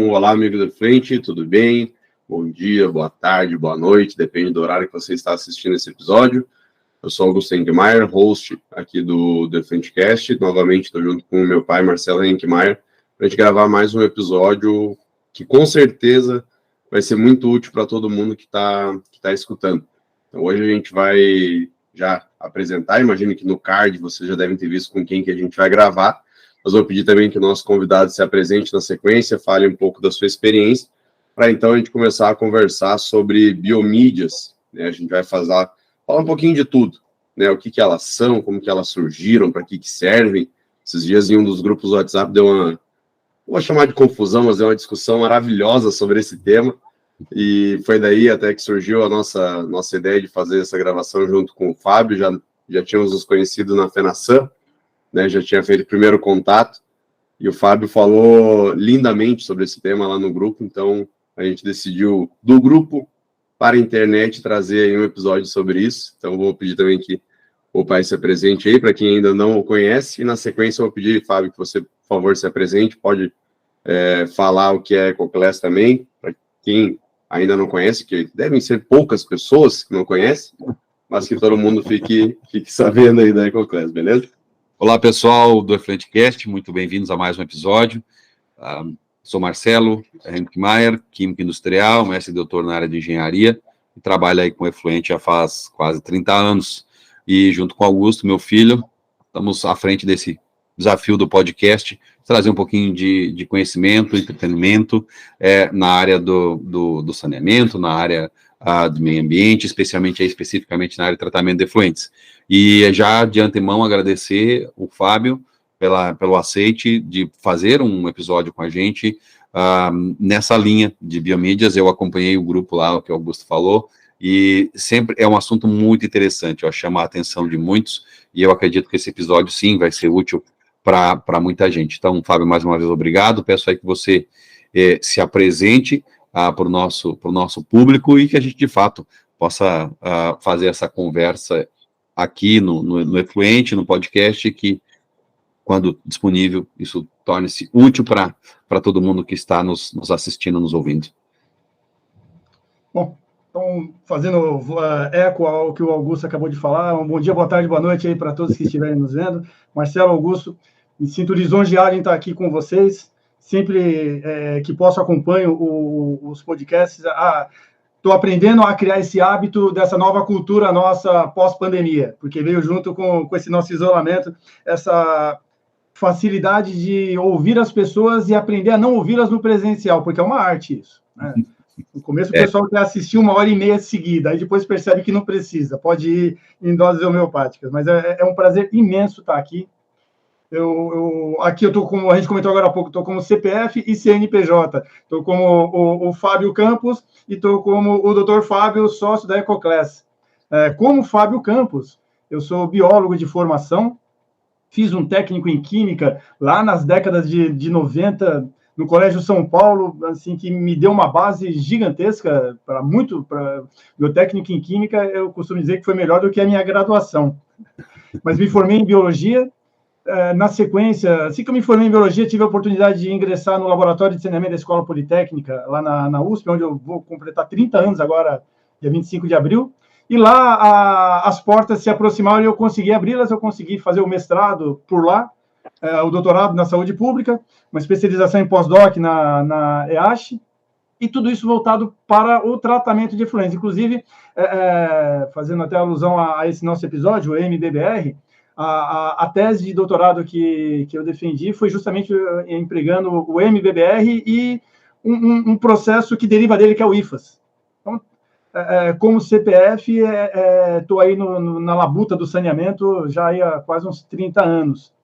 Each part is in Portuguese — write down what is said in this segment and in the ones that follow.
Olá, amigo da frente, tudo bem? Bom dia, boa tarde, boa noite, depende do horário que você está assistindo esse episódio. Eu sou Augusto Henkmeier, host aqui do The Frentecast. Novamente estou junto com o meu pai, Marcelo Henkmeier, para a gente gravar mais um episódio que com certeza vai ser muito útil para todo mundo que está escutando. Então, hoje a gente vai já apresentar, imagino que no card vocês já devem ter visto com quem que a gente vai gravar. Mas vou pedir também que o nosso convidado se apresente na sequência, fale um pouco da sua experiência, para então a gente começar a conversar sobre biomídias, né? A gente vai falar um pouquinho de tudo, né? O que elas são, como que elas surgiram, para que servem. Esses dias em um dos grupos do WhatsApp deu uma, vou chamar de confusão, mas deu uma discussão maravilhosa sobre esse tema, e foi daí até que surgiu a nossa ideia de fazer essa gravação junto com o Fábio. Já tínhamos nos conhecido na FENASAM, né, já tinha feito o primeiro contato, e o Fábio falou lindamente sobre esse tema lá no grupo, então a gente decidiu, do grupo para a internet, trazer aí um episódio sobre isso. Então vou pedir também que o pai se apresente aí, para quem ainda não o conhece, e na sequência eu vou pedir, Fábio, que você, por favor, se apresente, pode falar o que é Ecoclass também, para quem ainda não conhece, que devem ser poucas pessoas que não conhecem, mas que todo mundo fique sabendo aí da Ecoclass, beleza? Olá, pessoal do Frentecast, muito bem-vindos a mais um episódio. Sou Marcelo Henkmeier, químico industrial, mestre e doutor na área de engenharia, e trabalho aí com Efluente já faz quase 30 anos. E junto com Augusto, meu filho, estamos à frente desse desafio do podcast, trazer um pouquinho de conhecimento, entretenimento na área do saneamento, na área do meio ambiente, especificamente na área de tratamento de efluentes. E já de antemão agradecer o Fábio pelo aceite de fazer um episódio com a gente nessa linha de biomídias. Eu acompanhei o grupo lá, o que o Augusto falou, e sempre é um assunto muito interessante, ó, chama a atenção de muitos, e eu acredito que esse episódio, sim, vai ser útil para muita gente. Então, Fábio, mais uma vez, obrigado. Peço aí que você se apresente para o nosso público e que a gente, de fato, possa fazer essa conversa aqui no Efluente, no podcast, que, quando disponível, isso torne-se útil para todo mundo que está nos assistindo, nos ouvindo. Bom, então, fazendo eco ao que o Augusto acabou de falar, um bom dia, boa tarde, boa noite aí para todos que estiverem nos vendo. Marcelo, Augusto, me sinto lisonjeado em estar aqui com vocês. Sempre que posso acompanho os podcasts. Estou aprendendo a criar esse hábito dessa nova cultura nossa pós-pandemia, porque veio junto com esse nosso isolamento, essa facilidade de ouvir as pessoas e aprender a não ouvi-las no presencial, porque é uma arte isso, né? No começo o pessoal quer assistir 1h30 seguida, aí depois percebe que não precisa, pode ir em doses homeopáticas, mas é um prazer imenso estar aqui. Aqui eu estou como a gente comentou agora há pouco, estou como CPF e CNPJ, estou como o Fábio Campos e estou como o Dr. Fábio, sócio da Ecoclass. Como Fábio Campos, eu sou biólogo de formação, fiz um técnico em química lá nas décadas de 90 no Colégio São Paulo, assim, que me deu uma base gigantesca para meu técnico em química. Eu costumo dizer que foi melhor do que a minha graduação, mas me formei em biologia. Na sequência, assim que eu me formei em biologia, tive a oportunidade de ingressar no laboratório de saneamento da Escola Politécnica, lá na USP, onde eu vou completar 30 anos agora, dia 25 de abril. E lá as portas se aproximaram e eu consegui abri-las, eu consegui fazer o mestrado por lá, o doutorado na saúde pública, uma especialização em pós-doc na EASH, e tudo isso voltado para o tratamento de efluentes. Inclusive, fazendo até alusão a esse nosso episódio, o MBBR, a tese de doutorado que eu defendi foi justamente empregando o MBBR e um processo que deriva dele, que é o IFAS. Então, como CPF, estou aí na labuta do saneamento já há quase uns 30 anos.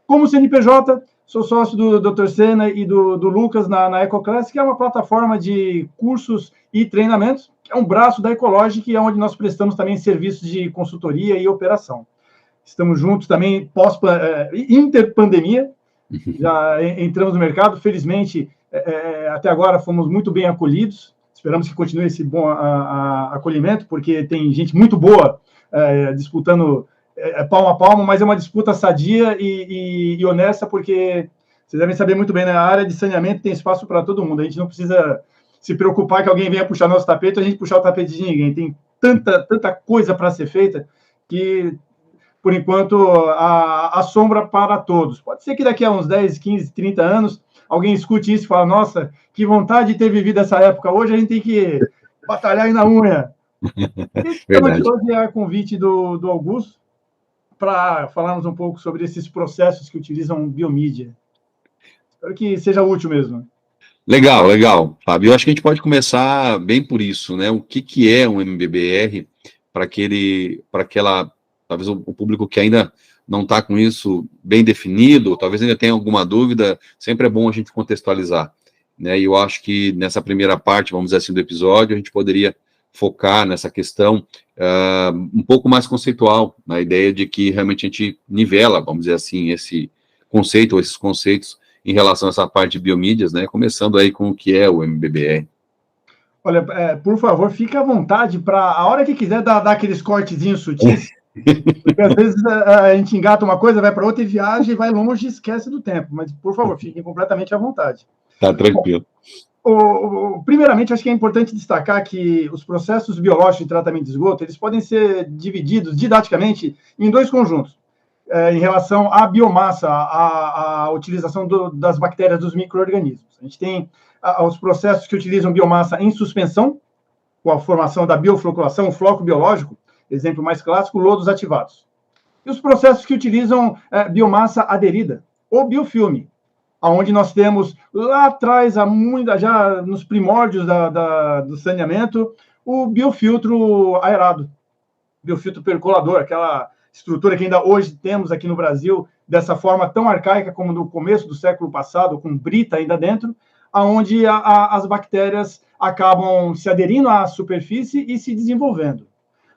Como CNPJ, sou sócio do Dr. Senna e do Lucas na Ecoclass, que é uma plataforma de cursos e treinamentos, que é um braço da Ecologic, e é onde nós prestamos também serviços de consultoria e operação. Estamos juntos também interpandemia, já entramos no mercado, felizmente, até agora fomos muito bem acolhidos, esperamos que continue esse bom acolhimento, porque tem gente muito boa disputando palmo a palmo, mas é uma disputa sadia e honesta, porque Vocês devem saber muito bem, na área de saneamento tem espaço para todo mundo. A gente não precisa se preocupar que alguém venha puxar nosso tapete, a gente puxar o tapete de ninguém. Tem tanta coisa para ser feita que, por enquanto, a sombra para todos. Pode ser que daqui a uns 10, 15, 30 anos, alguém escute isso e fale, nossa, que vontade de ter vivido essa época. Hoje a gente tem que batalhar aí na unha. Então, aqui hoje é a convite do Augusto para falarmos um pouco sobre esses processos que utilizam biomídia. Espero que seja útil mesmo. Legal, Fábio. Eu acho que a gente pode começar bem por isso, né? O que é um MBBR para aquela, talvez o público que ainda não está com isso bem definido, talvez ainda tenha alguma dúvida, sempre é bom a gente contextualizar, né? E eu acho que nessa primeira parte, vamos dizer assim, do episódio, a gente poderia focar nessa questão um pouco mais conceitual, na ideia de que realmente a gente nivela, vamos dizer assim, esse conceito ou esses conceitos em relação a essa parte de biomídias, né? Começando aí com o que é o MBBR. Olha, por favor, fique à vontade para, a hora que quiser, dar aqueles cortezinhos sutis, porque às vezes a gente engata uma coisa, vai para outra e viaja e vai longe e esquece do tempo. Mas, por favor, fiquem completamente à vontade. Tá tranquilo. Primeiramente, acho que é importante destacar que os processos biológicos de tratamento de esgoto, eles podem ser divididos didaticamente em dois conjuntos. Em relação à biomassa, à utilização das bactérias, dos micro-organismos. A gente tem os processos que utilizam biomassa em suspensão, com a formação da biofloculação, o floco biológico, exemplo mais clássico, lodos ativados. E os processos que utilizam biomassa aderida, ou biofilme, onde nós temos lá atrás, já nos primórdios do saneamento, o biofiltro aerado, biofiltro percolador, aquela estrutura que ainda hoje temos aqui no Brasil, dessa forma tão arcaica como no começo do século passado, com brita ainda dentro, onde as bactérias acabam se aderindo à superfície e se desenvolvendo.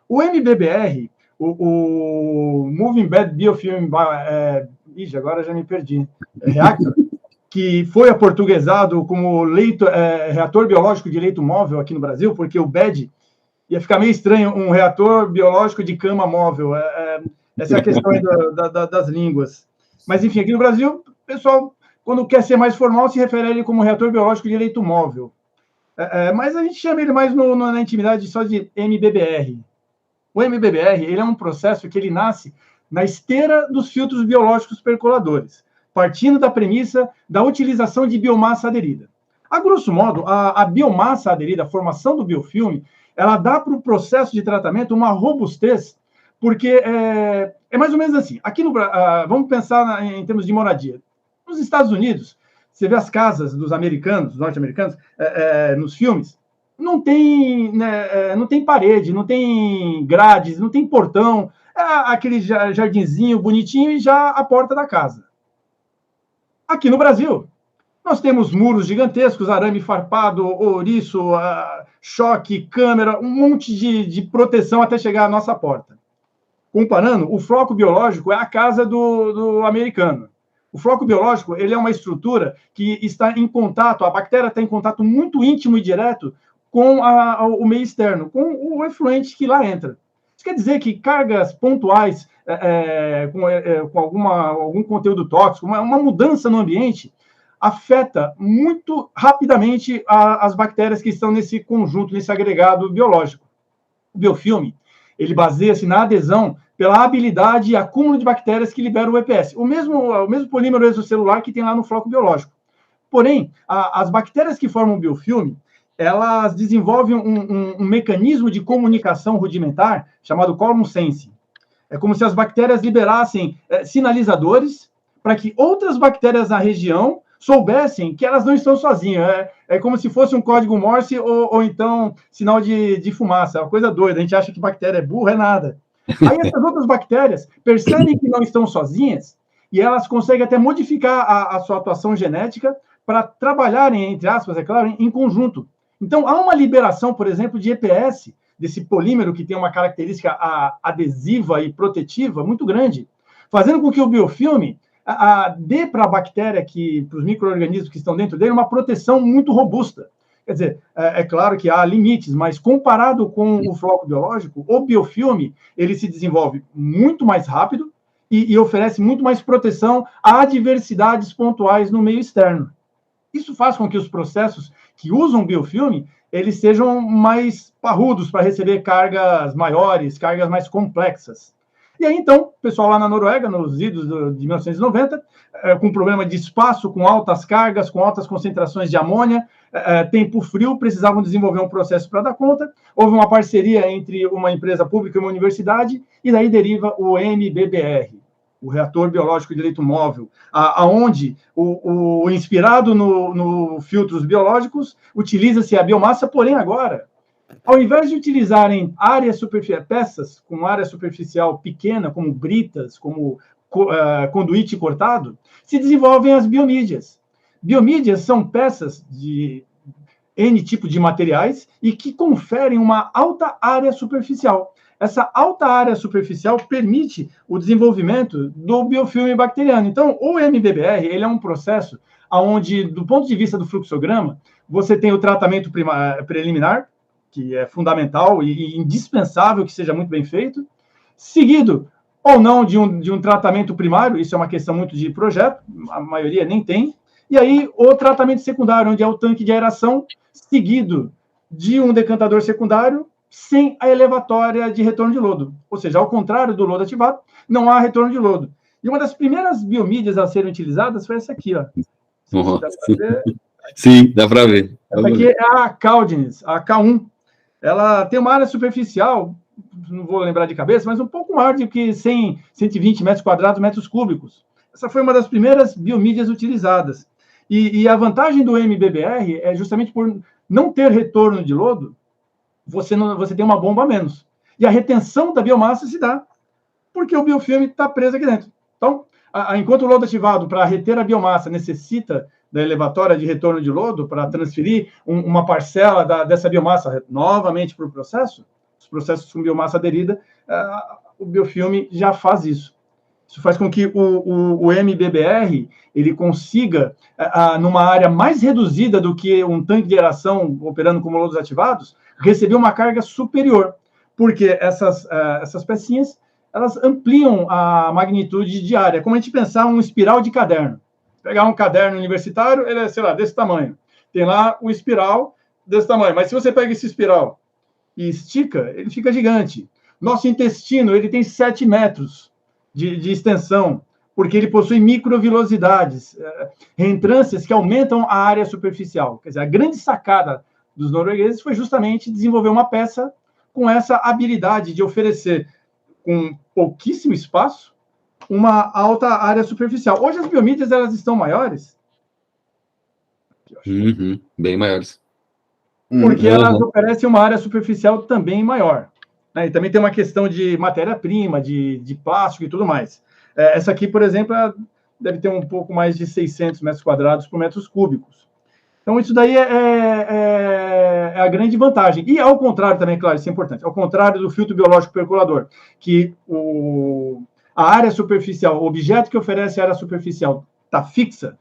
O MBBR, o Moving Bed Biofilm, agora já me perdi, Reactor, que foi aportuguesado como reator biológico de leito móvel aqui no Brasil, porque o BED ia ficar meio estranho, um reator biológico de cama móvel. Essa é a questão aí das línguas. Mas, enfim, aqui no Brasil, o pessoal, quando quer ser mais formal, se refere a ele como reator biológico de leito móvel. Mas a gente chama ele mais na intimidade só de MBBR. O MBBR, ele é um processo que ele nasce na esteira dos filtros biológicos percoladores, partindo da premissa da utilização de biomassa aderida. A grosso modo, a biomassa aderida, a formação do biofilme, ela dá para o processo de tratamento uma robustez, porque é mais ou menos assim. Aqui vamos pensar em termos de moradia. Nos Estados Unidos, você vê as casas dos norte-americanos, nos filmes, não tem parede, não tem grades, não tem portão, aquele jardinzinho bonitinho e já a porta da casa. Aqui no Brasil, nós temos muros gigantescos, arame farpado, ouriço, choque, câmera, um monte de proteção até chegar à nossa porta. Comparando, o floco biológico é a casa do americano. O floco biológico, ele é uma estrutura que está em contato, a bactéria está em contato muito íntimo e direto com o meio externo, com o efluente que lá entra. Isso quer dizer que cargas pontuais com algum conteúdo tóxico, uma mudança no ambiente, afeta muito rapidamente as bactérias que estão nesse conjunto, nesse agregado biológico. O biofilme, ele baseia-se na adesão pela habilidade e acúmulo de bactérias que liberam o EPS, o mesmo polímero exocelular que tem lá no floco biológico. Porém, as bactérias que formam o biofilme, elas desenvolvem um mecanismo de comunicação rudimentar chamado common sense. É como se as bactérias liberassem sinalizadores para que outras bactérias na região soubessem que elas não estão sozinhas. É como se fosse um código Morse ou então sinal de fumaça. É uma coisa doida. A gente acha que bactéria é burra, é nada. Aí essas outras bactérias percebem que não estão sozinhas e elas conseguem até modificar a sua atuação genética para trabalharem, entre aspas, é claro, em conjunto. Então, há uma liberação, por exemplo, de EPS, desse polímero que tem uma característica adesiva e protetiva muito grande, fazendo com que o biofilme dê para a bactéria, para os micro-organismos que estão dentro dele, uma proteção muito robusta. Quer dizer, é claro que há limites, mas comparado com o floco biológico, o biofilme ele se desenvolve muito mais rápido e oferece muito mais proteção a adversidades pontuais no meio externo. Isso faz com que os processos que usam biofilme, eles sejam mais parrudos para receber cargas maiores, cargas mais complexas. E aí, então, o pessoal lá na Noruega, nos idos de 1990, com problema de espaço, com altas cargas, com altas concentrações de amônia, tempo frio, precisavam desenvolver um processo para dar conta. Houve uma parceria entre uma empresa pública e uma universidade, e daí deriva o MBBR, o reator biológico de leito móvel, aonde o inspirado no filtros biológicos, utiliza-se a biomassa, porém agora, ao invés de utilizarem peças com área superficial pequena, como britas, como conduíte cortado, se desenvolvem as biomídias. Biomídias são peças de N tipo de materiais e que conferem uma alta área superficial. Essa alta área superficial permite o desenvolvimento do biofilme bacteriano. Então, o MBBR ele é um processo onde, do ponto de vista do fluxograma, você tem o tratamento preliminar, que é fundamental e indispensável que seja muito bem feito, seguido ou não de um tratamento primário, isso é uma questão muito de projeto, a maioria nem tem, e aí o tratamento secundário, onde é o tanque de aeração, seguido de um decantador secundário, sem a elevatória de retorno de lodo. Ou seja, ao contrário do lodo ativado, não há retorno de lodo. E uma das primeiras biomídias a serem utilizadas foi essa aqui, ó. Sim, dá para ver. Essa aqui é a Caldines, a K1. Ela tem uma área superficial, não vou lembrar de cabeça, mas um pouco maior do que 120 metros quadrados, metros cúbicos. Essa foi uma das primeiras biomídias utilizadas. E a vantagem do MBBR é justamente por não ter retorno de lodo, você tem uma bomba a menos. E a retenção da biomassa se dá, porque o biofilme está preso aqui dentro. Então, enquanto o lodo ativado, para reter a biomassa, necessita da elevatória de retorno de lodo para transferir uma parcela dessa biomassa novamente para o processo, os processos com biomassa aderida, o biofilme já faz isso. Isso faz com que o MBBR ele consiga, numa área mais reduzida do que um tanque de aeração operando como lodos ativados, receber uma carga superior, porque essas pecinhas elas ampliam a magnitude de área. Como a gente pensar um espiral de caderno. Pegar um caderno universitário, ele é, sei lá, desse tamanho. Tem lá o espiral desse tamanho. Mas se você pega esse espiral e estica, ele fica gigante. Nosso intestino, ele tem 7 metros de extensão, porque ele possui microvilosidades, reentrâncias que aumentam a área superficial. Quer dizer, a grande sacada dos noruegueses foi justamente desenvolver uma peça com essa habilidade de oferecer, com pouquíssimo espaço, uma alta área superficial. Hoje as biomídias elas estão maiores. Bem maiores. Porque elas oferecem uma área superficial também maior. E também tem uma questão de matéria-prima, de plástico e tudo mais. Essa aqui, por exemplo, deve ter um pouco mais de 600 metros quadrados por metros cúbicos. Então, isso daí é a grande vantagem. E, ao contrário, também, claro, isso é importante, ao contrário do filtro biológico percolador, que a área superficial, o objeto que oferece a área superficial está fixa,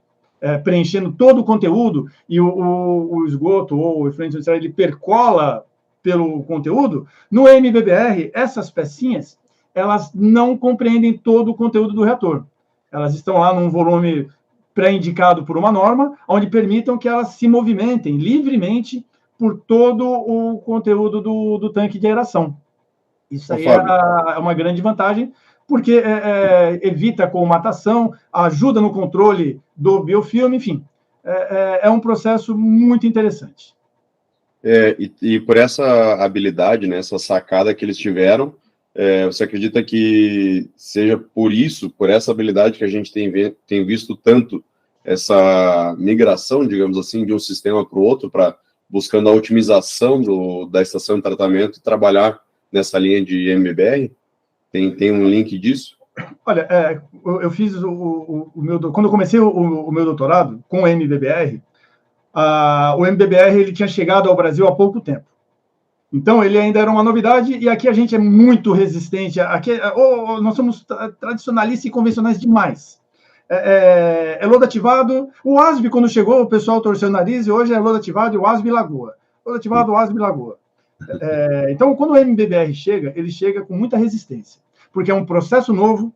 preenchendo todo o conteúdo, e o esgoto ou o efluente industrial, ele percola pelo conteúdo, no MBBR, essas pecinhas, elas não compreendem todo o conteúdo do reator. Elas estão lá num volume pré-indicado por uma norma, onde permitam que elas se movimentem livremente por todo o conteúdo do tanque de aeração. Isso aí é uma grande vantagem, porque evita a colmatação, ajuda no controle do biofilme, enfim, é um processo muito interessante. E por essa habilidade, né, essa sacada que eles tiveram, você acredita que seja por essa habilidade que a gente tem visto tanto essa migração, digamos assim, de um sistema para o outro, buscando a otimização da estação de tratamento e trabalhar nessa linha de MBBR? Tem um link disso? Olha, eu fiz quando eu comecei o meu doutorado com o MBBR, o MBBR ele tinha chegado ao Brasil há pouco tempo. Então, ele ainda era uma novidade, e aqui a gente é muito resistente. Nós somos tradicionalistas e convencionais demais. Lodo ativado. O WASB, quando chegou, o pessoal torceu o nariz, e hoje é lodo ativado e WASB Lagoa. Lodo ativado, WASB Lagoa. Então, quando o MBBR chega, ele chega com muita resistência, porque é um processo novo,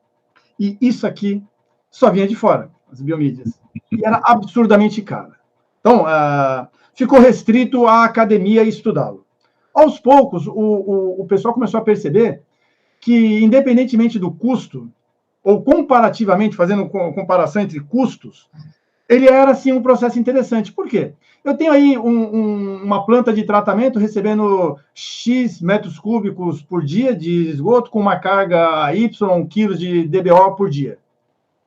E isso aqui só vinha de fora, as biomídias. E era absurdamente caro. Então, ficou restrito à academia estudá-lo. Aos poucos, o pessoal começou a perceber que, independentemente do custo, ou comparativamente, fazendo comparação entre custos, ele era, sim, um processo interessante. Por quê? Eu tenho aí uma planta de tratamento recebendo X metros cúbicos por dia de esgoto, com uma carga Y quilos de DBO por dia.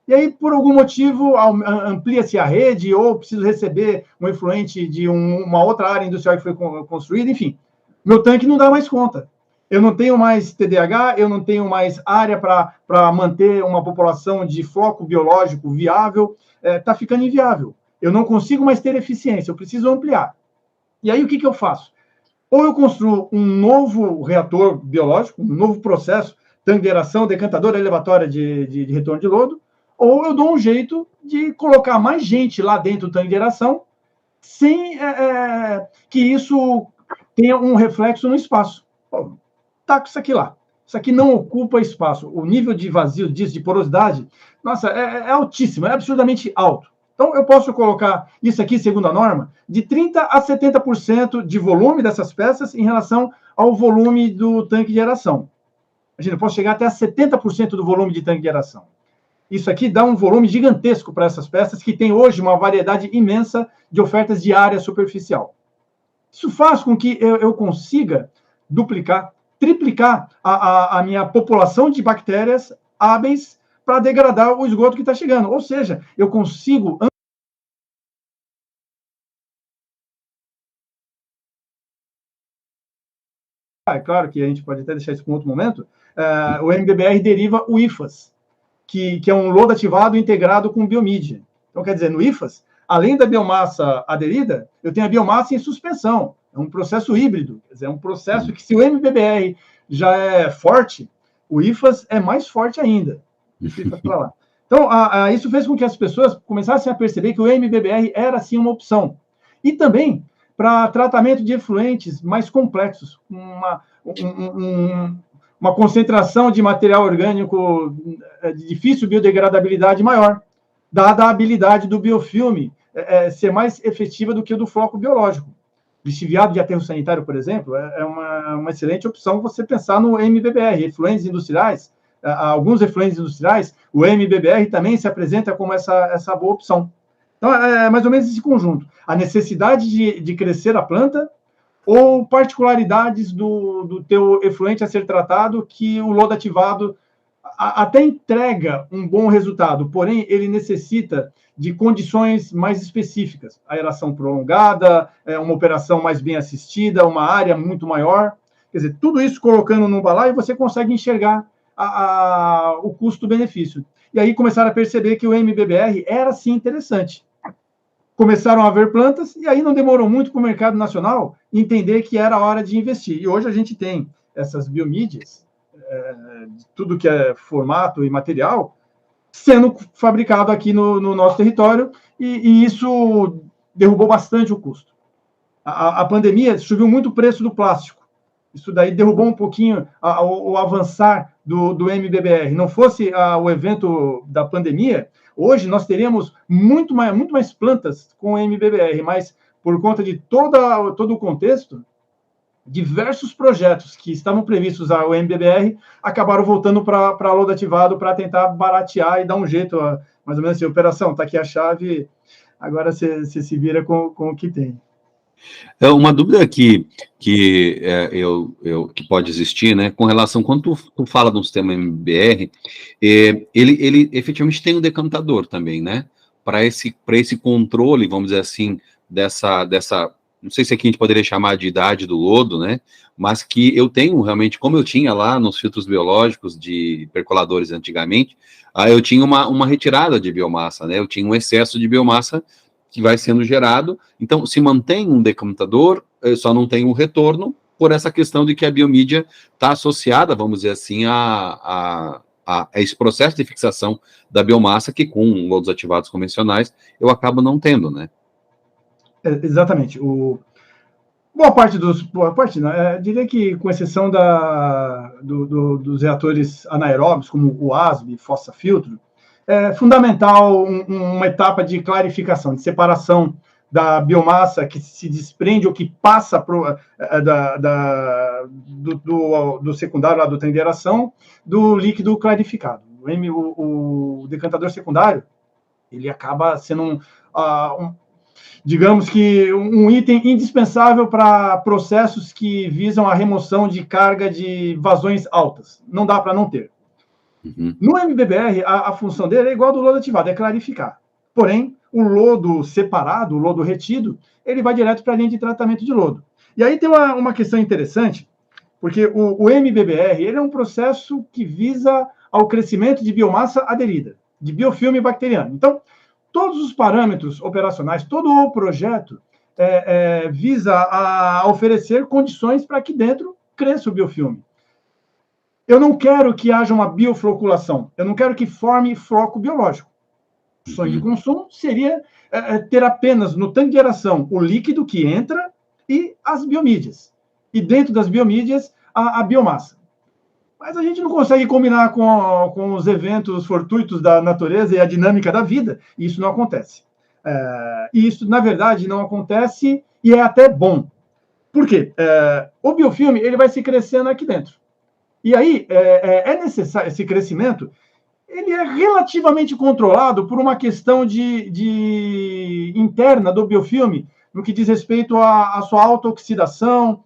E aí, por algum motivo, amplia-se a rede, ou preciso receber um efluente de uma outra área industrial que foi construída, enfim. Meu tanque não dá mais conta. Eu não tenho mais TDAH, eu não tenho mais área para manter uma população de foco biológico viável, está ficando inviável. Eu não consigo mais ter eficiência, eu preciso ampliar. E aí, o que eu faço? Ou eu construo um novo reator biológico, um novo processo, tanque de aeração, decantadora elevatória de retorno de lodo, ou eu dou um jeito de colocar mais gente lá dentro do tanque de aeração, sem que isso tenha um reflexo no espaço. Tá com isso aqui lá. Isso aqui não ocupa espaço. O nível de vazio disso, de porosidade, nossa, é altíssimo, é absurdamente alto. Então, eu posso colocar isso aqui, segundo a norma, de 30% a 70% de volume dessas peças em relação ao volume do tanque de aeração. Imagina, eu posso chegar até a 70% do volume de tanque de aeração. Isso aqui dá um volume gigantesco para essas peças, que tem hoje uma variedade imensa de ofertas de área superficial. Isso faz com que eu consiga duplicar, triplicar a minha população de bactérias hábeis para degradar o esgoto que está chegando. Ou seja, eu consigo... É claro que a gente pode até deixar isso para um outro momento. O MBBR deriva o IFAS, que é um lodo ativado integrado com biomídia. Então, quer dizer, no IFAS, além da biomassa aderida, eu tenho a biomassa em suspensão. É um processo híbrido. Quer dizer, é um processo que, se o MBBR já é forte, o IFAS é mais forte ainda. Então, isso fez com que as pessoas começassem a perceber que o MBBR era, sim, uma opção. E também para tratamento de efluentes mais complexos, uma concentração de material orgânico de difícil biodegradabilidade maior, dada a habilidade do biofilme ser mais efetiva do que o do floco biológico. Lixiviado de aterro sanitário, por exemplo, é uma excelente opção você pensar no MBBR. Efluentes industriais, alguns efluentes industriais, o MBBR também se apresenta como essa boa opção. Então, é mais ou menos esse conjunto. A necessidade de crescer a planta, ou particularidades do teu efluente a ser tratado, que o lodo ativado até entrega um bom resultado, porém ele necessita de condições mais específicas, aeração prolongada, uma operação mais bem assistida, uma área muito maior. Quer dizer, tudo isso colocando num balaio, você consegue enxergar o custo-benefício. E aí começaram a perceber que o MBBR era, sim, interessante. Começaram a haver plantas, e aí não demorou muito para o mercado nacional entender que era hora de investir. E hoje a gente tem essas biomídias, tudo que é formato e material, sendo fabricado aqui no nosso território, e isso derrubou bastante o custo. A pandemia subiu muito o preço do plástico. Isso daí derrubou um pouquinho o avançar do MBBR. Não fosse o evento da pandemia, hoje nós teríamos muito mais plantas com MBBR, mas por conta de todo o contexto, diversos projetos que estavam previstos ao MBBR acabaram voltando para lodo ativado para tentar baratear e dar um jeito, mais ou menos assim, operação, está aqui a chave, agora você se vira com o que tem. Uma dúvida que pode existir, né, com relação, quando tu fala do sistema MBR, ele efetivamente tem um decantador também, né, para esse controle, vamos dizer assim, dessa, não sei se aqui a gente poderia chamar de idade do lodo, né, mas que eu tenho realmente, como eu tinha lá nos filtros biológicos de percoladores antigamente, eu tinha uma retirada de biomassa, né, eu tinha um excesso de biomassa que vai sendo gerado. Então, se mantém um decantador, só não tem um retorno, por essa questão de que a biomídia está associada, vamos dizer assim, a esse processo de fixação da biomassa, que com lodos ativados convencionais, eu acabo não tendo, né? Exatamente. Boa parte não, diria que com exceção dos reatores anaeróbios, como o ASB, fossa filtro, é fundamental uma etapa de clarificação, de separação da biomassa que se desprende ou que passa do secundário, lá do trem de aeração, do líquido clarificado. O decantador secundário, ele acaba sendo digamos que um item indispensável para processos que visam a remoção de carga de vazões altas. Não dá para não ter. Uhum. No MBBR, a função dele é igual ao do lodo ativado, é clarificar. Porém, o lodo separado, o lodo retido, ele vai direto para a linha de tratamento de lodo. E aí tem uma questão interessante, porque o MBBR ele é um processo que visa ao crescimento de biomassa aderida, de biofilme bacteriano. Então, todos os parâmetros operacionais, todo o projeto visa a oferecer condições para que dentro cresça o biofilme. Eu não quero que haja uma biofloculação, eu não quero que forme floco biológico. O sonho de consumo seria ter apenas no tanque de aeração o líquido que entra e as biomídias. E dentro das biomídias, a biomassa. Mas a gente não consegue combinar com os eventos fortuitos da natureza e a dinâmica da vida, e isso não acontece. E isso, na verdade, não acontece e é até bom. Por quê? O biofilme ele vai se crescendo aqui dentro. E aí é necessário esse crescimento, ele é relativamente controlado por uma questão interna do biofilme, no que diz respeito à sua autooxidação.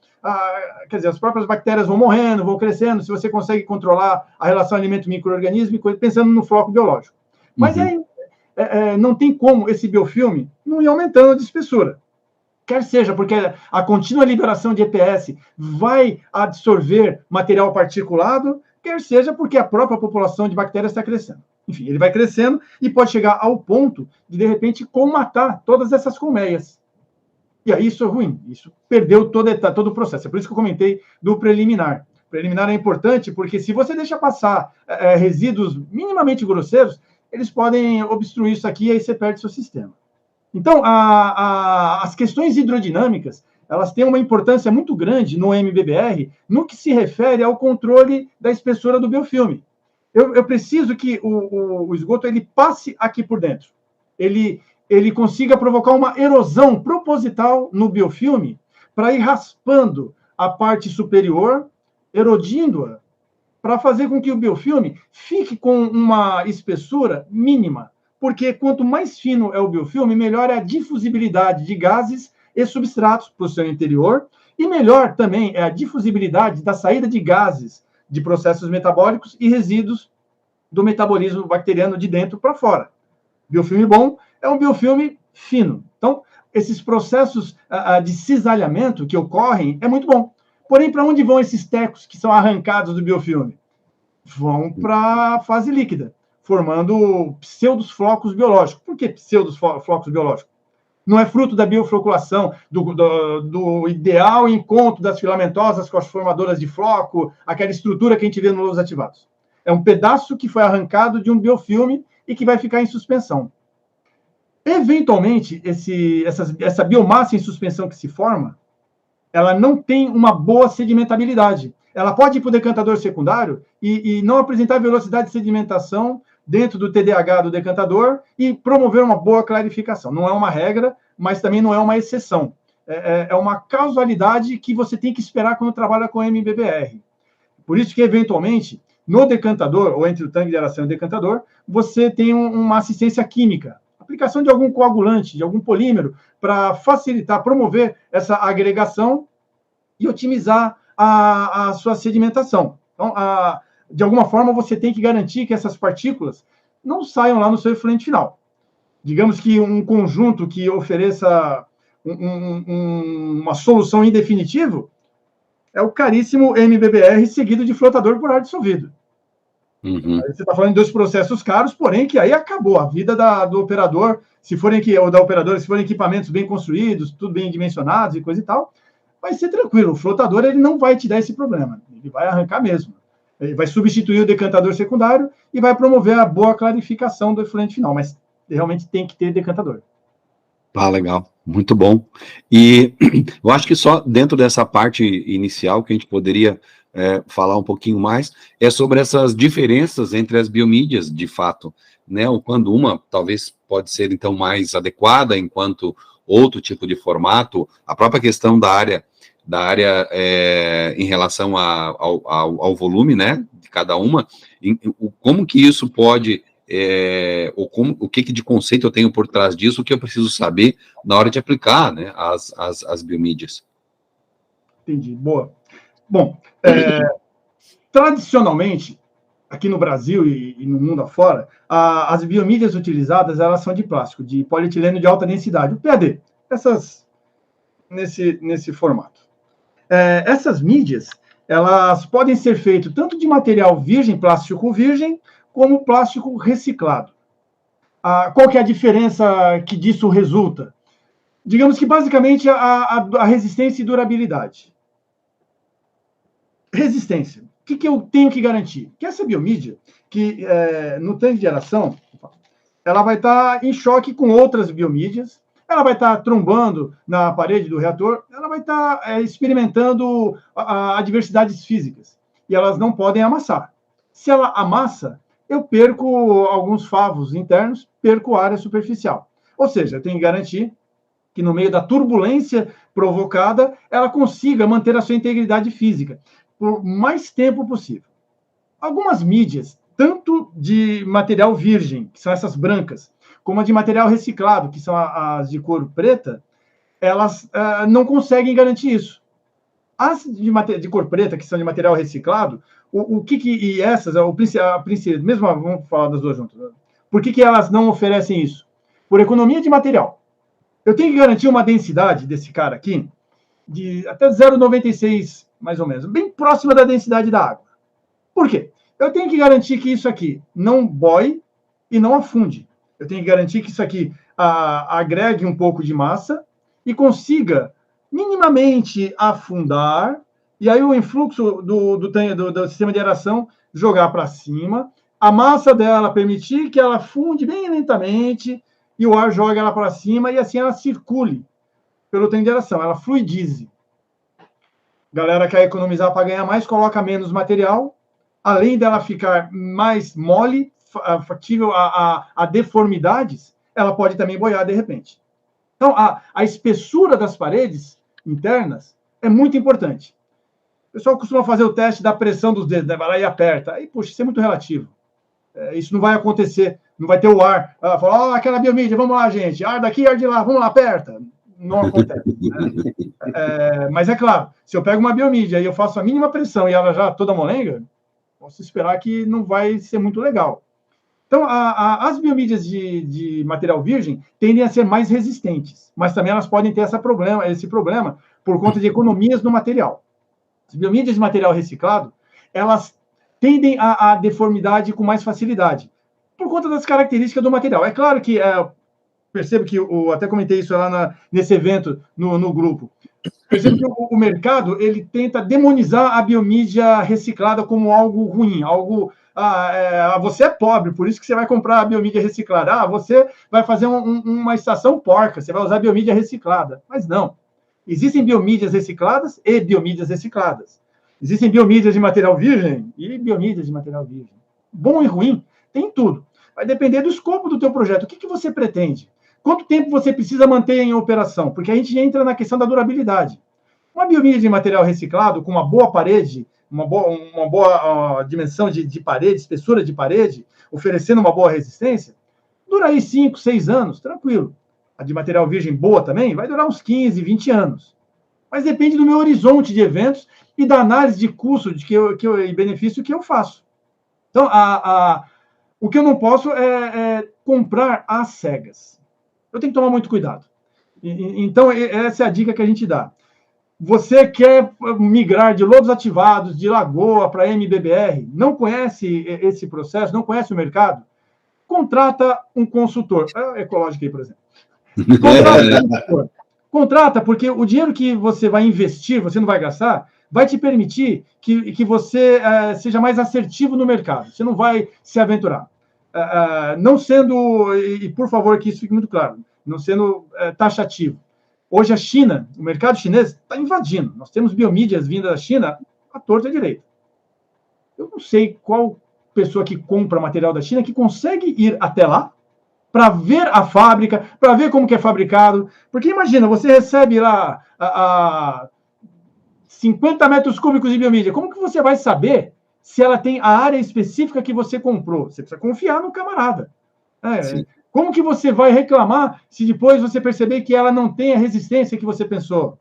Quer dizer, as próprias bactérias vão morrendo, vão crescendo, se você consegue controlar a relação alimento-microorganismo, pensando no floco biológico. Mas não tem como esse biofilme não ir aumentando de espessura. Quer seja porque a contínua liberação de EPS vai absorver material particulado, quer seja porque a própria população de bactérias está crescendo. Enfim, ele vai crescendo e pode chegar ao ponto de repente, colmatar todas essas colmeias. E aí isso é ruim, isso perdeu todo o processo. É por isso que eu comentei do preliminar. O preliminar é importante porque se você deixa passar resíduos minimamente grosseiros, eles podem obstruir isso aqui e aí você perde seu sistema. Então, as questões hidrodinâmicas, elas têm uma importância muito grande no MBBR no que se refere ao controle da espessura do biofilme. Eu preciso que o esgoto ele passe aqui por dentro. Ele consiga provocar uma erosão proposital no biofilme para ir raspando a parte superior, erodindo-a, para fazer com que o biofilme fique com uma espessura mínima, porque quanto mais fino é o biofilme, melhor é a difusibilidade de gases e substratos para o seu interior, e melhor também é a difusibilidade da saída de gases de processos metabólicos e resíduos do metabolismo bacteriano de dentro para fora. Biofilme bom é um biofilme fino. Então, esses processos de cisalhamento que ocorrem é muito bom. Porém, para onde vão esses tecos que são arrancados do biofilme? Vão para a fase líquida, formando pseudoflocos biológicos. Por que pseudoflocos biológicos? Não é fruto da biofloculação, do ideal encontro das filamentosas com as formadoras de floco, aquela estrutura que a gente vê nos lodos ativados. É um pedaço que foi arrancado de um biofilme e que vai ficar em suspensão. Eventualmente, essa biomassa em suspensão que se forma, ela não tem uma boa sedimentabilidade. Ela pode ir para o decantador secundário e não apresentar velocidade de sedimentação dentro do TDAH do decantador e promover uma boa clarificação. Não é uma regra, mas também não é uma exceção. É uma causalidade que você tem que esperar quando trabalha com MBBR. Por isso que, eventualmente, no decantador, ou entre o tanque de aeração e o decantador, você tem uma assistência química. Aplicação de algum coagulante, de algum polímero, para facilitar, promover essa agregação e otimizar a sua sedimentação. Então, de alguma forma, você tem que garantir que essas partículas não saiam lá no seu efluente final. Digamos que um conjunto que ofereça uma solução em definitivo é o caríssimo MBBR seguido de flotador por ar dissolvido. Uhum. Você está falando de dois processos caros, porém que aí acabou a vida do operador, ou da operadora, se forem equipamentos bem construídos, tudo bem dimensionados e coisa e tal, vai ser tranquilo. O flotador ele não vai te dar esse problema, ele vai arrancar mesmo. Ele vai substituir o decantador secundário e vai promover a boa clarificação do efluente final, mas realmente tem que ter decantador. Ah, legal, muito bom. E eu acho que só dentro dessa parte inicial que a gente poderia falar um pouquinho mais é sobre essas diferenças entre as biomídias, de fato, né? Ou quando uma talvez pode ser então mais adequada, enquanto outro tipo de formato, a própria questão da área em relação ao volume, né, de cada uma, como que isso pode o que de conceito eu tenho por trás disso, o que eu preciso saber na hora de aplicar, né, as biomídias. Entendi, boa. Bom, tradicionalmente, aqui no Brasil e no mundo afora, as biomídias utilizadas, elas são de plástico, de polietileno de alta densidade, o PAD, nesse formato. Essas mídias, elas podem ser feitas tanto de material virgem, plástico virgem, como plástico reciclado. Qual que é a diferença que disso resulta? Digamos que, basicamente, a resistência e durabilidade. Resistência. O que eu tenho que garantir? Que essa biomídia, que no tanque de aeração, ela vai estar em choque com outras biomídias, ela vai estar trombando na parede do reator, ela vai estar experimentando adversidades físicas, e elas não podem amassar. Se ela amassa, eu perco alguns favos internos, perco área superficial. Ou seja, eu tenho que garantir que no meio da turbulência provocada, ela consiga manter a sua integridade física por mais tempo possível. Algumas mídias, tanto de material virgem, que são essas brancas, como a de material reciclado, que são as de cor preta, elas não conseguem garantir isso. As de cor preta, que são de material reciclado, e essas, mesmo vamos falar das duas juntas, por que elas não oferecem isso? Por economia de material. Eu tenho que garantir uma densidade desse cara aqui de até 0,96, mais ou menos, bem próxima da densidade da água. Por quê? Eu tenho que garantir que isso aqui não boie e não afunde. Eu tenho que garantir que isso aqui agregue um pouco de massa e consiga minimamente afundar, e aí o influxo do sistema de aeração jogar para cima, a massa dela permitir que ela afunde bem lentamente, e o ar joga ela para cima, e assim ela circule pelo tanque de aeração, ela fluidize. Galera quer economizar para ganhar mais, coloca menos material, além dela ficar mais mole, factível a deformidades, ela pode também boiar de repente. Então, a espessura das paredes internas é muito importante. O pessoal costuma fazer o teste da pressão dos dedos, né? Vai lá e aperta. Aí, puxa, isso é muito relativo. Isso não vai acontecer, não vai ter o ar. Fala, aquela biomídia, vamos lá, gente. Ar daqui, ar de lá, vamos lá, aperta. Não acontece. Né? Mas é claro, se eu pego uma biomídia e eu faço a mínima pressão e ela já toda molenga, posso esperar que não vai ser muito legal. Então, as biomídias de material virgem tendem a ser mais resistentes, mas também elas podem ter esse problema por conta de economias no material. As biomídias de material reciclado, elas tendem a deformidade com mais facilidade, por conta das características do material. É claro que, percebo que, até comentei isso lá nesse evento, no grupo, percebo que o mercado ele tenta demonizar a biomídia reciclada como algo ruim, algo... você é pobre, por isso que você vai comprar a biomídia reciclada. Você vai fazer uma estação porca, você vai usar a biomídia reciclada. Mas não. Existem biomídias recicladas e biomídias recicladas. Existem biomídias de material virgem e biomídias de material virgem. Bom e ruim, tem tudo. Vai depender do escopo do teu projeto. O que você pretende? Quanto tempo você precisa manter em operação? Porque a gente entra na questão da durabilidade. Uma biomídia de material reciclado, com uma boa parede, uma boa dimensão de parede, espessura de parede, oferecendo uma boa resistência, dura aí 5, 6 anos, tranquilo. A de material virgem boa também vai durar uns 15, 20 anos. Mas depende do meu horizonte de eventos e da análise de custo e benefício que eu faço. Então, o que eu não posso é comprar às cegas. Eu tenho que tomar muito cuidado. Então, essa é a dica que a gente dá. Você quer migrar de lodos ativados, de Lagoa para MBBR, não conhece esse processo, não conhece o mercado? Contrata um consultor. Ecológico aí, por exemplo. Contrata, porque o dinheiro que você vai investir, você não vai gastar, vai te permitir que você seja mais assertivo no mercado. Você não vai se aventurar. Não sendo, e por favor que isso fique muito claro, não sendo taxativo. Hoje a China, o mercado chinês está invadindo. Nós temos biomídias vindas da China à torta e à direita. Eu não sei qual pessoa que compra material da China que consegue ir até lá para ver a fábrica, para ver como que é fabricado. Porque imagina, você recebe lá 50 metros cúbicos de biomídia. Como que você vai saber se ela tem a área específica que você comprou? Você precisa confiar no camarada. Como que você vai reclamar se depois você perceber que ela não tem a resistência que você pensou?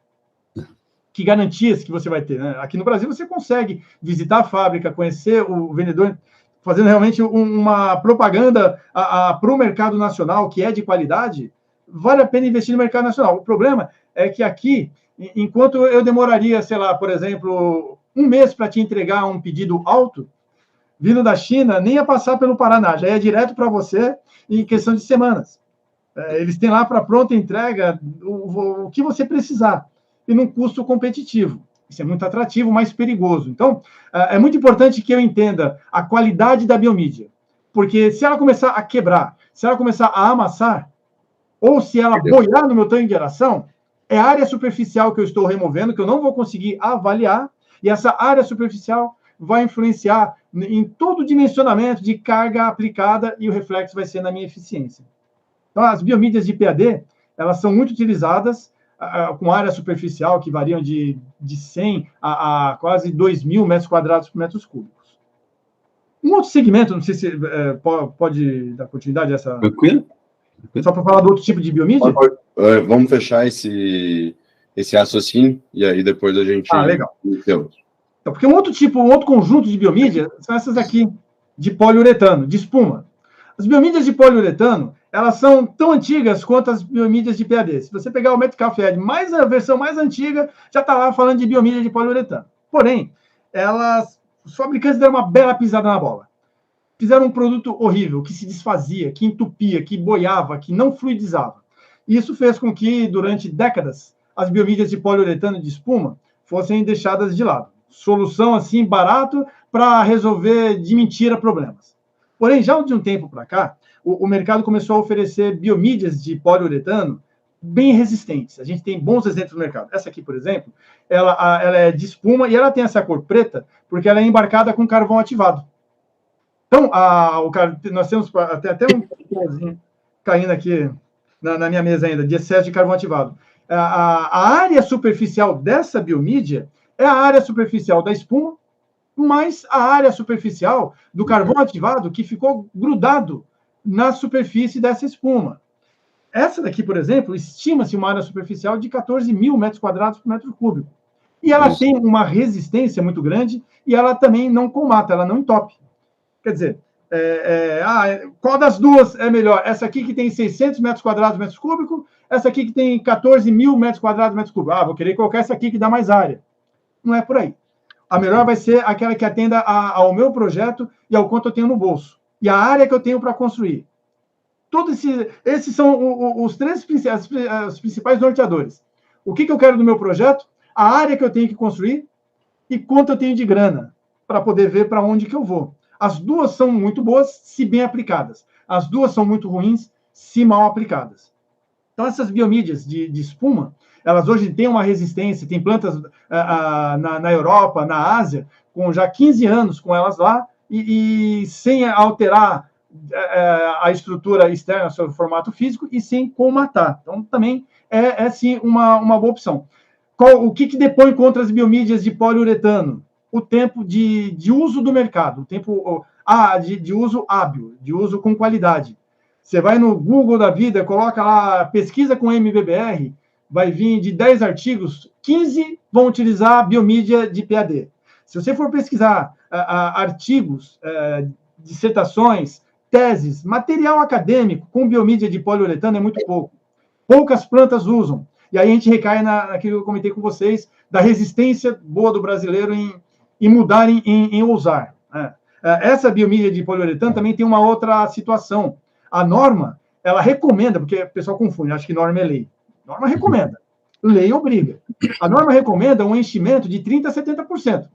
Que garantias que você vai ter, né? Aqui no Brasil você consegue visitar a fábrica, conhecer o vendedor, fazendo realmente uma propaganda para o mercado nacional, que é de qualidade, vale a pena investir no mercado nacional. O problema é que aqui, enquanto eu demoraria, sei lá, por exemplo, 1 mês para te entregar um pedido alto, vindo da China, nem ia passar pelo Paraná, já ia direto para você em questão de semanas. Eles têm lá para pronta entrega o que você precisar, e num custo competitivo. Isso é muito atrativo, mas perigoso. Então, é muito importante que eu entenda a qualidade da biomídia, porque se ela começar a quebrar, se ela começar a amassar, ou se ela boiar no meu tanque de aeração, é a área superficial que eu estou removendo, que eu não vou conseguir avaliar, e essa área superficial vai influenciar em todo o dimensionamento de carga aplicada e o reflexo vai ser na minha eficiência. Então, as biomídias de PAD, elas são muito utilizadas com área superficial que variam de 100 a quase 2.000 metros quadrados por metros cúbicos. Um outro segmento, não sei se pode dar continuidade a essa... Tranquilo? Só para falar do outro tipo de biomídia? Vamos fechar esse raciocínio e aí depois a gente... legal. Então, porque um outro conjunto de biomídia são essas aqui, de poliuretano, de espuma. As biomídias de poliuretano, elas são tão antigas quanto as biomídias de PAD. Se você pegar o Metcalfe, mais a versão mais antiga, já está lá falando de biomídia de poliuretano. Porém, os fabricantes deram uma bela pisada na bola. Fizeram um produto horrível, que se desfazia, que entupia, que boiava, que não fluidizava. E isso fez com que, durante décadas, as biomídias de poliuretano de espuma fossem deixadas de lado. Solução, assim, barato para resolver de mentira problemas. Porém, já de um tempo para cá, o mercado começou a oferecer biomídias de poliuretano bem resistentes. A gente tem bons exemplos no mercado. Essa aqui, por exemplo, ela é de espuma e ela tem essa cor preta porque ela é embarcada com carvão ativado. Então, nós temos até um pouquinho caindo aqui na minha mesa ainda, de excesso de carvão ativado. A área superficial dessa biomídia é a área superficial da espuma, mais a área superficial do carvão ativado que ficou grudado na superfície dessa espuma. Essa daqui, por exemplo, estima-se uma área superficial de 14.000 metros quadrados por metro cúbico. E ela tem uma resistência muito grande e ela também não colmata, ela não entope. Quer dizer, qual das duas é melhor? Essa aqui que tem 600 metros quadrados por metro cúbico, essa aqui que tem 14.000 metros quadrados por metro cúbico. Vou querer colocar essa aqui que dá mais área. Não é por aí. A melhor vai ser aquela que atenda ao meu projeto e ao quanto eu tenho no bolso. E a área que eu tenho para construir. Todos esses são os principais norteadores. O que eu quero do meu projeto, a área que eu tenho que construir e quanto eu tenho de grana para poder ver para onde que eu vou. As duas são muito boas se bem aplicadas. As duas são muito ruins se mal aplicadas. Então, essas biomídias de espuma, elas hoje têm uma resistência, tem plantas na Europa, na Ásia, com já 15 anos com elas lá, e sem alterar a estrutura externa, seu formato físico, e sem colmatar. Então, também é sim, uma boa opção. O que depõe contra as biomídias de poliuretano? O tempo de uso do mercado, o tempo de uso hábil, de uso com qualidade. Você vai no Google da vida, coloca lá, pesquisa com MBBR, vai vir de 10 artigos, 15 vão utilizar biomídia de PAD. Se você for pesquisar artigos, dissertações, teses, material acadêmico com biomídia de poliuretano é muito pouco. Poucas plantas usam. E aí a gente recai naquilo que eu comentei com vocês, da resistência boa do brasileiro em mudar, em ousar. Essa biomídia de poliuretano também tem uma outra situação. A norma, ela recomenda, porque o pessoal confunde, acha que norma é lei. Norma recomenda, lei obriga. A norma recomenda um enchimento de 30% a 70%.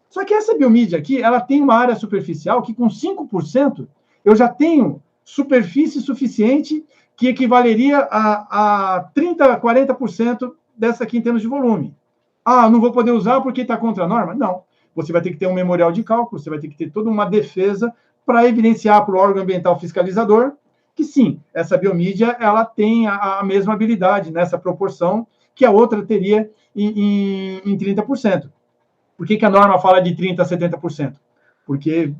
Só que essa biomídia aqui, ela tem uma área superficial que com 5% eu já tenho superfície suficiente que equivaleria a 30%, 40% dessa aqui em termos de volume. Ah, não vou poder usar porque está contra a norma? Não. Você vai ter que ter um memorial de cálculo, você vai ter que ter toda uma defesa para evidenciar para o órgão ambiental fiscalizador que, sim, essa biomídia ela tem a mesma habilidade nessa proporção que a outra teria em 30%. Por que a norma fala de 30% a 70%? Porque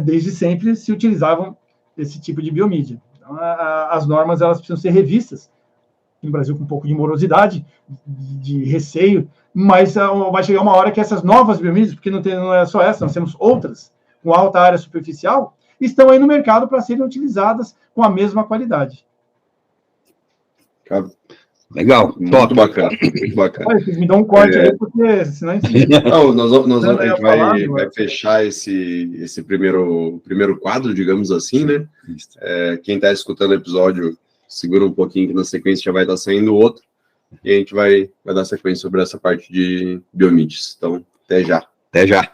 desde sempre se utilizavam esse tipo de biomídia. Então, as normas elas precisam ser revistas, no Brasil com um pouco de morosidade, de receio, mas vai chegar uma hora que essas novas biomídias, porque não é só essa, nós temos outras com alta área superficial, estão aí no mercado para serem utilizadas com a mesma qualidade. Legal, muito bacana, muito bacana. Olha, vocês me dão um corte aí, porque senão... Não, a gente vai fechar esse primeiro quadro, digamos assim, né? Quem está escutando o episódio, segura um pouquinho, que na sequência já vai estar saindo outro, e a gente vai dar sequência sobre essa parte de biomídias. Então, até já. Até já.